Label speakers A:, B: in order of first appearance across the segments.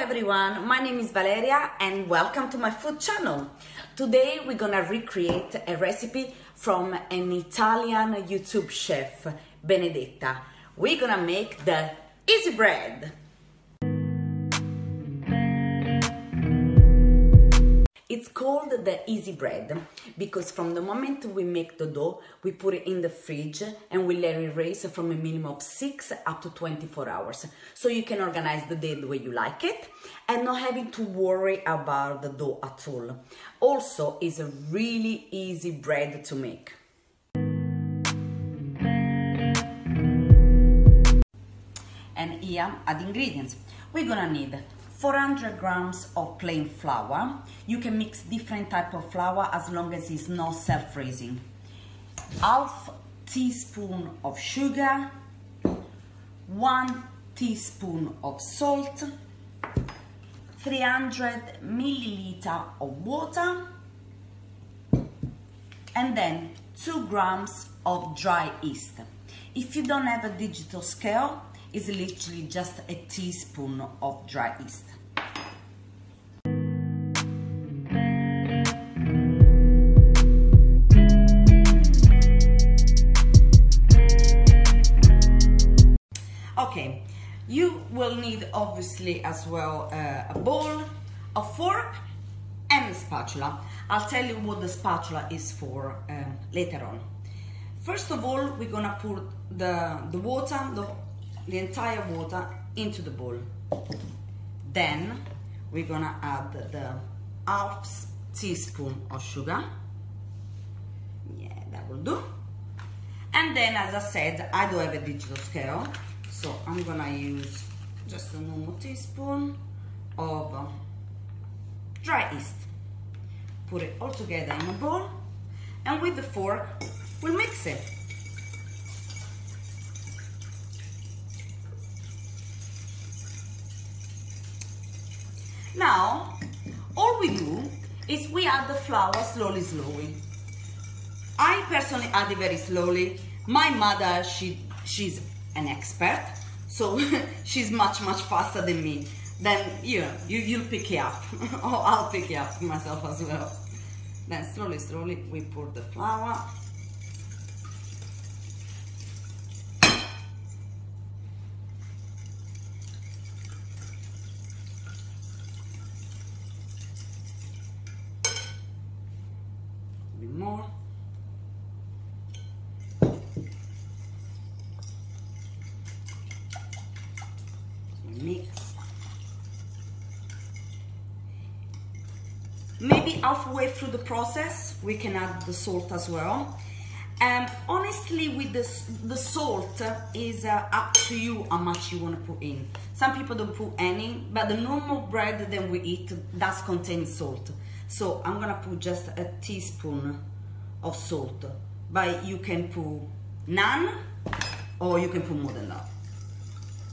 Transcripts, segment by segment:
A: everyone, my name is Valeria and welcome to my food channel. Today we're gonna recreate a recipe from an Italian YouTube chef, Benedetta. We're gonna make the easy bread. It's called the easy bread because from the moment we make the dough, we put it in the fridge and we let it rest from a minimum of 6 up to 24 hours. So you can organize the day the way you like it and not having to worry about the dough at all. Also, it's a really easy bread to make. And here are the ingredients. We're gonna need 400 grams of plain flour. You can mix different type of flour as long as it's not self-raising. Half teaspoon of sugar, 1 teaspoon of salt, 300 milliliter of water, and then 2 grams of dry yeast. If you don't have a digital scale, it's literally just a teaspoon of dry yeast. Okay, you will need obviously as well a bowl, a fork and a spatula. I'll tell you what the spatula is for later on. First of all, we're gonna put the water, the entire water into the bowl. Then we're gonna add the half teaspoon of sugar. Yeah, that will do. And then, as I said, I don't have a digital scale, so I'm gonna use just a normal teaspoon of dry yeast. Put it all together in a bowl, and with the fork, we'll mix it. Now, all we do is we add the flour slowly. I personally add it very slowly. My mother, she's an expert, so she's much faster than me. Then you'll pick it up, or I'll pick it up myself as well. Then slowly we pour the flour. More. Mix. Maybe halfway through the process we can add the salt as well. Honestly, with the salt is up to you how much you want to put in. Some people don't put any, but the normal bread that we eat does contain salt. So I'm gonna put just a teaspoon of salt, but you can put none or you can put more than that.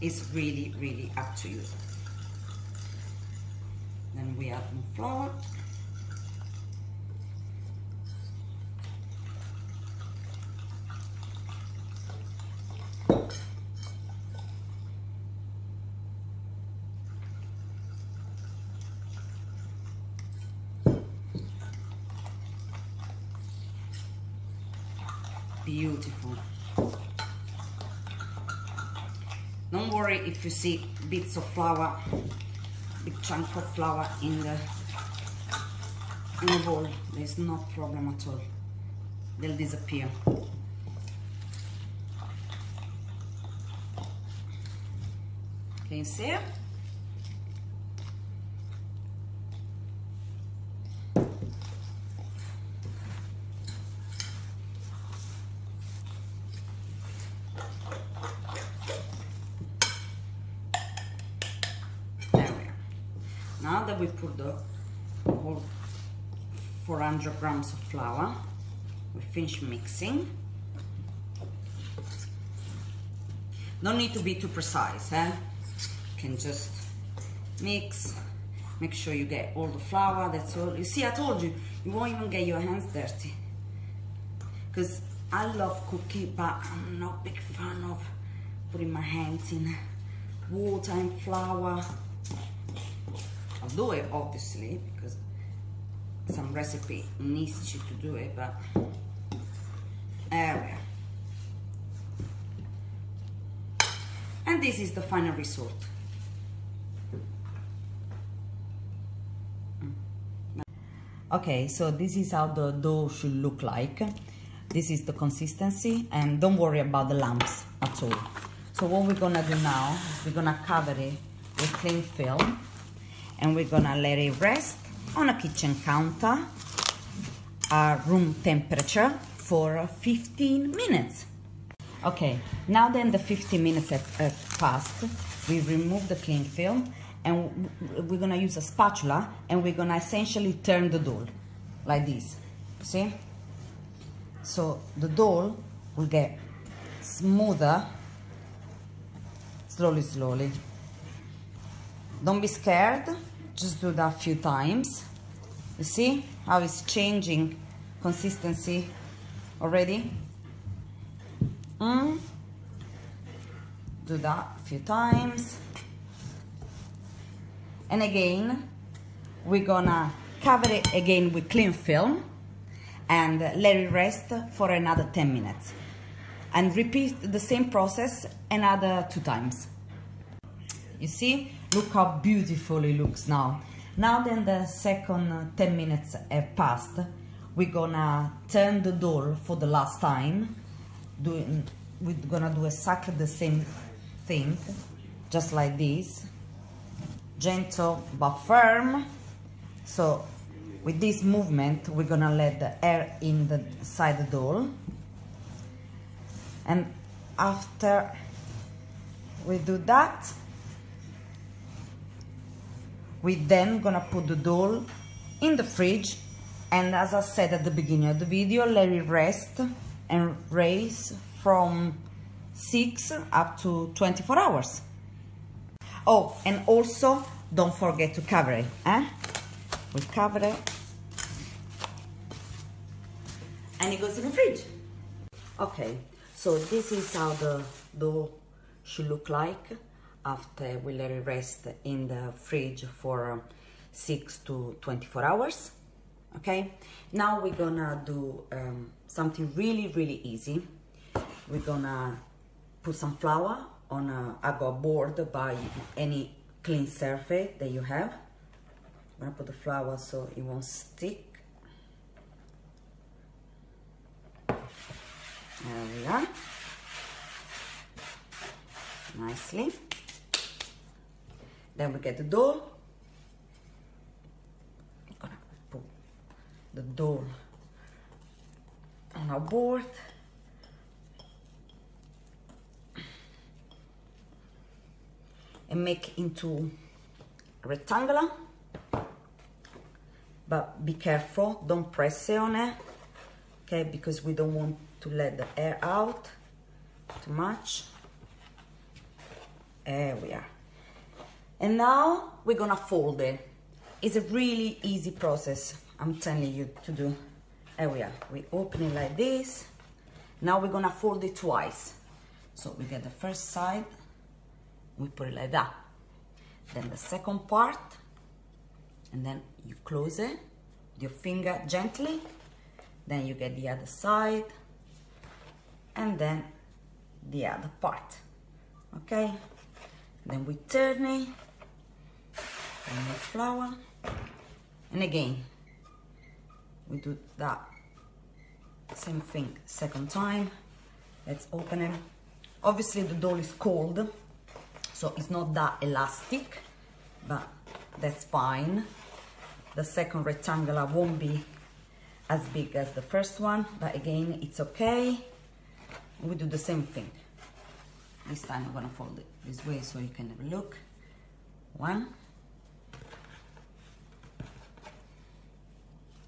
A: It's really up to you. Then we add more flour. Beautiful. Don't worry if you see bits of flour, big chunk of flour in the bowl. There's no problem at all. They'll disappear. Can you see it? Now that we put the whole 400 grams of flour, we finish mixing. Don't need to be too precise, eh? You can just mix, make sure you get all the flour, that's all. You see, I told you, you won't even get your hands dirty. Because I love cooking, but I'm not a big fan of putting my hands in water and flour. to do it, obviously, because some recipe needs you to do it, but there we are. And this is the final result. Okay, so this is how the dough should look like. This is the consistency, and don't worry about the lumps at all. So what we're gonna do now is we're gonna cover it with cling film, and we're gonna let it rest on a kitchen counter at room temperature for 15 minutes. Okay, now then the 15 minutes have passed, we remove the cling film, and we're gonna use a spatula, and we're gonna essentially turn the dough like this. See? So the dough will get smoother slowly. Don't be scared, just do that a few times. You see how it's changing consistency already? Do that a few times. And again, we're gonna cover it again with cling film and let it rest for another 10 minutes. And repeat the same process another 2 times. You see? Look how beautiful it looks now. Now then the second 10 minutes have passed, we're gonna turn the dough for the last time. We're gonna do exactly the same thing, just like this. Gentle but firm. So with this movement, we're gonna let the air inside the dough. And after we do that, we then gonna put the dough in the fridge, and as I said at the beginning of the video, let it rest and raise from 6 up to 24 hours. Oh, and also don't forget to cover it, we cover it, and it goes in the fridge. Okay, so this is how the dough should look like after we let it rest in the fridge for 6 to 24 hours. Okay, now we're gonna do something really easy. We're gonna put some flour on I got a board by any clean surface that you have. I'm gonna put the flour so it won't stick. There we are. Nicely. Then we get the dough. I'm gonna put the dough on our board. And make into rectangular, but be careful, don't press it on it, okay, because we don't want to let the air out too much. There we are. And now we're gonna fold it. It's a really easy process, I'm telling you to do. There we are. We open it like this. Now we're gonna fold it twice. So we get the first side, we put it like that. Then the second part, and then you close it with your finger gently. Then you get the other side, and then the other part. Okay? Then we turn it, and the flour, and again we do that same thing second time. Let's open it. Obviously the dough is cold, so it's not that elastic, but that's fine. The second rectangular won't be as big as the first one, but again, it's okay. We do the same thing. This time I'm gonna fold it this way so you can have a look. 1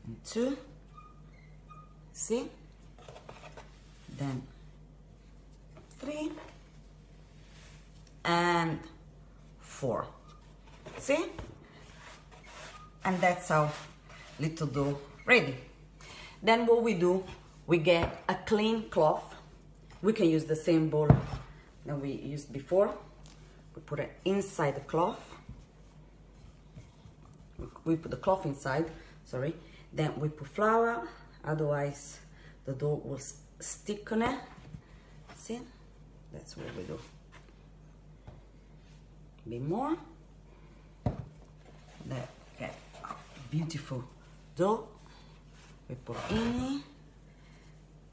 A: and 2. See? Then 3 and 4. See? And that's our little dough ready. Then what we do, we get a clean cloth. We can use the same bowl that we used before. We put it inside the cloth. we put the cloth inside, sorry, then we put flour, otherwise the dough will stick on it. See, that's what we do. A bit more. Then get a beautiful dough. We put in,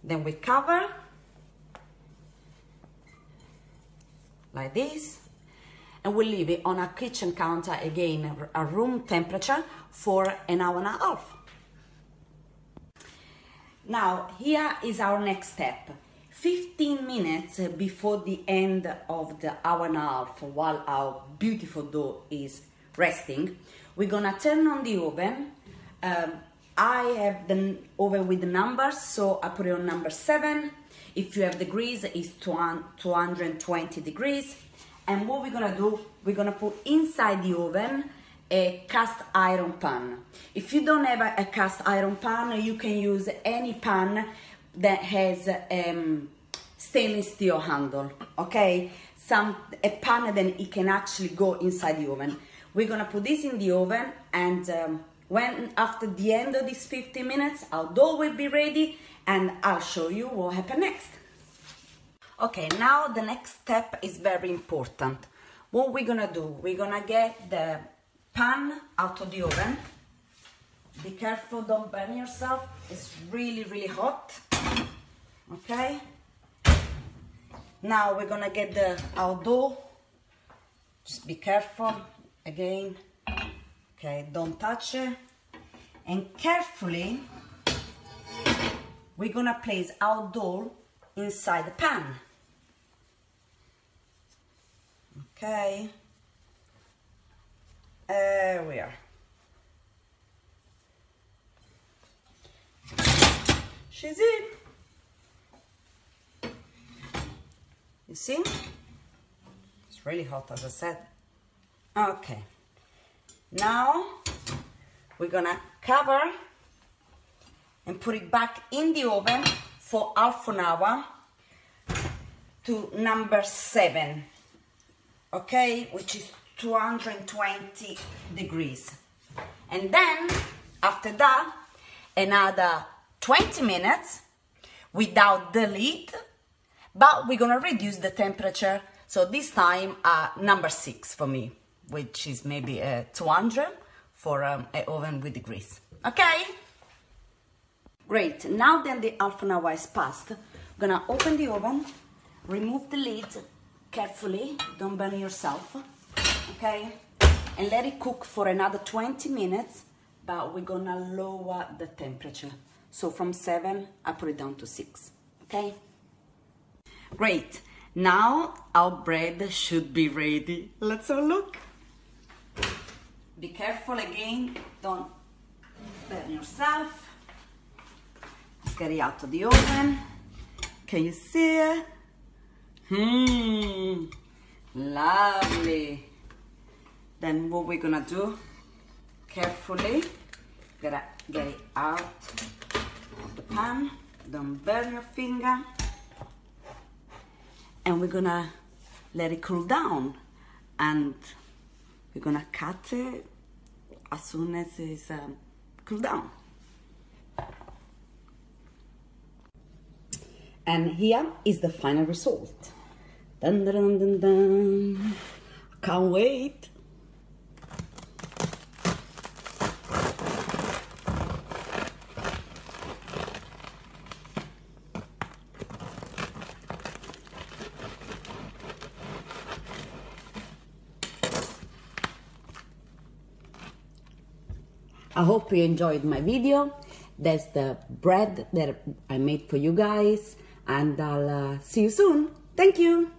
A: then we cover like this, and we leave it on a kitchen counter, again a room temperature, for an hour and a half. Now here is our next step. 15 minutes before the end of the hour and a half, while our beautiful dough is resting, we're gonna turn on the oven. I have the oven with the numbers, so I put it on number 7. If you have degrees, it's 220 degrees. And what we're gonna do, we're gonna put inside the oven a cast iron pan. If you don't have a cast iron pan, you can use any pan that has stainless steel handle, okay? A pan that it can actually go inside the oven. We're gonna put this in the oven, and when after the end of these 15 minutes, our dough will be ready, and I'll show you what happened next. Okay, now the next step is very important. What we're gonna do, we're gonna get the pan out of the oven. Be careful, don't burn yourself. It's really, really hot. Okay. Now we're gonna get our dough. Just be careful, again. Okay, don't touch it. And carefully, we're gonna place our dough inside the pan. Okay. There we are. She's in. You see? It's really hot, as I said. Okay. Now we're gonna cover and put it back in the oven for half an hour to number 7. Okay, which is 220 degrees. And then after that, another 20 minutes without the lid, but we're gonna reduce the temperature. So this time number 6 for me, which is maybe 200 for an oven with degrees. Okay, great. Now then the half an hour is passed, I'm gonna open the oven, remove the lid carefully, don't burn yourself, okay, and let it cook for another 20 minutes, but we're gonna lower the temperature. So from 7, I put it down to 6, okay? Great, now our bread should be ready. Let's have a look. Be careful again, don't burn yourself. Let's get it out of the oven. Can you see it? Lovely. Then what we're gonna do, carefully, gotta get it out of the pan, don't burn your finger, and we're gonna let it cool down, and we're gonna cut it as soon as it's cooled down. And here is the final result. Dun, dun, dun, dun, dun. Can't wait. I hope you enjoyed my video. That's the bread that I made for you guys, and I'll see you soon. Thank you.